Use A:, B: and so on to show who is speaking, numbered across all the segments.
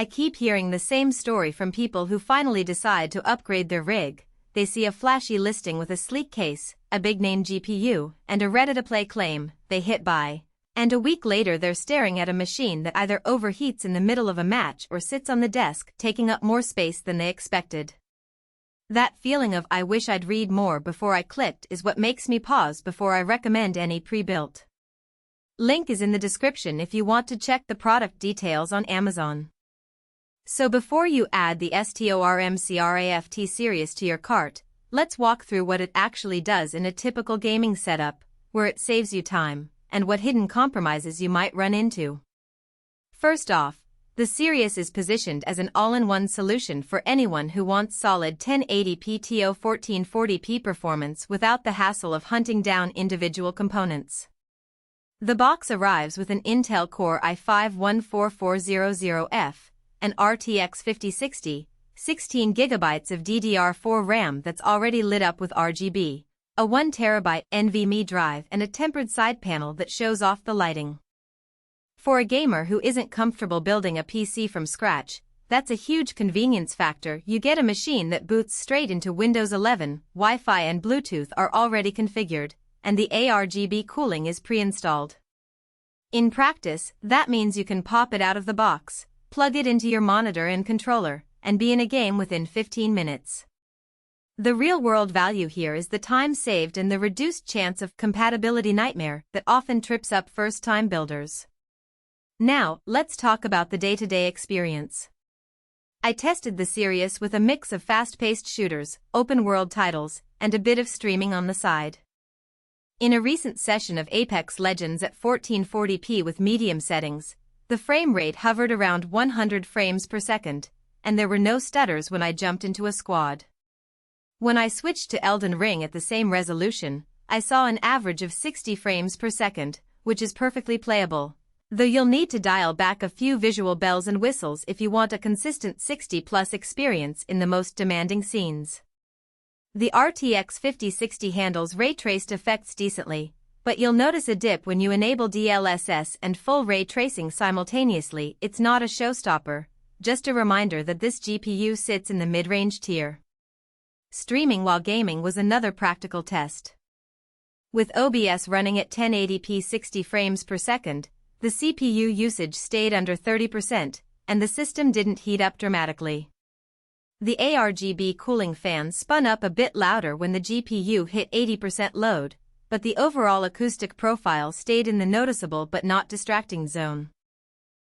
A: I keep hearing the same story from people who finally decide to upgrade their rig. They see a flashy listing with a sleek case, a big-name GPU, and a ready-to-play claim. They hit buy. And a week later they're staring at a machine that either overheats in the middle of a match or sits on the desk taking up more space than they expected. That feeling of "I wish I'd read more before I clicked" is what makes me pause before I recommend any pre-built. Link is in the description if you want to check the product details on Amazon. So before you add the STORMCRAFT Sirius to your cart, let's walk through what it actually does in a typical gaming setup, where it saves you time, and what hidden compromises you might run into. First off, the Sirius is positioned as an all-in-one solution for anyone who wants solid 1080p to 1440p performance without the hassle of hunting down individual components. The box arrives with an Intel Core i5-14400F, an RTX 5060, 16GB of DDR4 RAM that's already lit up with RGB, a 1TB NVMe drive and a tempered side panel that shows off the lighting. For a gamer who isn't comfortable building a PC from scratch, that's a huge convenience factor. You get a machine that boots straight into Windows 11, Wi-Fi and Bluetooth are already configured, and the ARGB cooling is pre-installed. In practice, that means you can pop it out of the box, plug it into your monitor and controller, and be in a game within 15 minutes. The real-world value here is the time saved and the reduced chance of compatibility nightmare that often trips up first-time builders. Now, let's talk about the day-to-day experience. I tested the Sirius with a mix of fast-paced shooters, open-world titles, and a bit of streaming on the side. In a recent session of Apex Legends at 1440p with medium settings, the frame rate hovered around 100 frames per second, and there were no stutters when I jumped into a squad. When I switched to Elden Ring at the same resolution, I saw an average of 60 frames per second, which is perfectly playable, though you'll need to dial back a few visual bells and whistles if you want a consistent 60+ experience in the most demanding scenes. The RTX 5060 handles ray-traced effects decently, but you'll notice a dip when you enable DLSS and full ray tracing simultaneously. It's not a showstopper, just a reminder that this GPU sits in the mid-range tier. Streaming while gaming was another practical test. With OBS running at 1080p 60 frames per second, the CPU usage stayed under 30%, and the system didn't heat up dramatically. The ARGB cooling fan spun up a bit louder when the GPU hit 80% load, but the overall acoustic profile stayed in the noticeable but not distracting zone.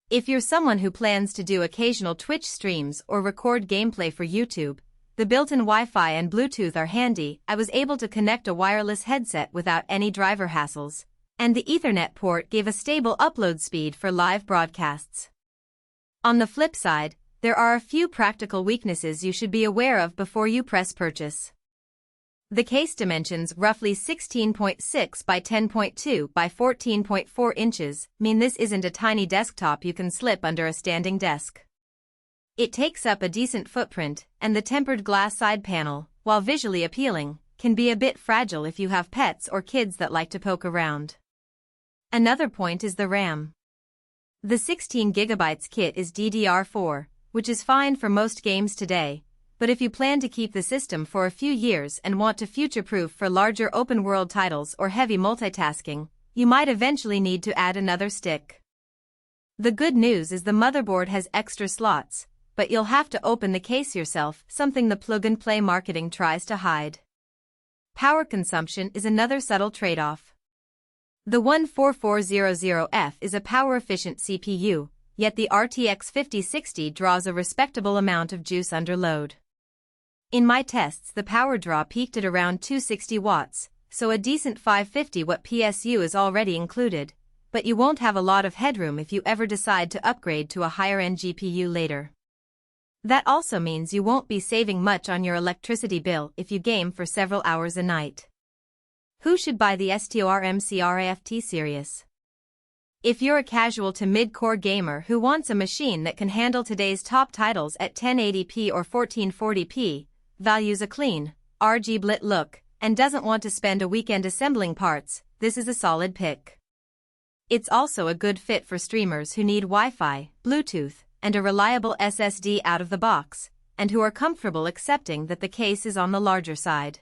A: If you're someone who plans to do occasional Twitch streams or record gameplay for YouTube, the built-in Wi-Fi and Bluetooth are handy. I was able to connect a wireless headset without any driver hassles, and the Ethernet port gave a stable upload speed for live broadcasts. On the flip side, there are a few practical weaknesses you should be aware of before you press purchase. The case dimensions, roughly 16.6 by 10.2 by 14.4 inches, mean this isn't a tiny desktop you can slip under a standing desk. It takes up a decent footprint, and the tempered glass side panel, while visually appealing, can be a bit fragile if you have pets or kids that like to poke around. Another point is the RAM. The 16GB kit is DDR4, which is fine for most games today, but if you plan to keep the system for a few years and want to future-proof for larger open-world titles or heavy multitasking, you might eventually need to add another stick. The good news is the motherboard has extra slots, but you'll have to open the case yourself, something the plug-and-play marketing tries to hide. Power consumption is another subtle trade-off. The 14400F is a power-efficient CPU, yet the RTX 5060 draws a respectable amount of juice under load. In my tests, the power draw peaked at around 260 watts, so a decent 550-watt PSU is already included, but you won't have a lot of headroom if you ever decide to upgrade to a higher-end GPU later. That also means you won't be saving much on your electricity bill if you game for several hours a night. Who should buy the STORMCRAFT Sirius? If you're a casual to mid-core gamer who wants a machine that can handle today's top titles at 1080p or 1440p, values a clean, RGB-lit look, and doesn't want to spend a weekend assembling parts, this is a solid pick. It's also a good fit for streamers who need Wi-Fi, Bluetooth, and a reliable SSD out of the box, and who are comfortable accepting that the case is on the larger side.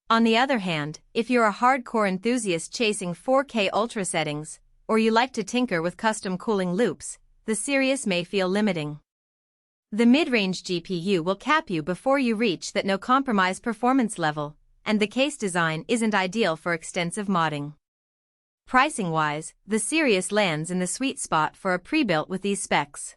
A: On the other hand, if you're a hardcore enthusiast chasing 4K ultra settings, or you like to tinker with custom cooling loops, the Sirius may feel limiting. The mid-range GPU will cap you before you reach that no-compromise performance level, and the case design isn't ideal for extensive modding. Pricing-wise, the Sirius lands in the sweet spot for a pre-built with these specs.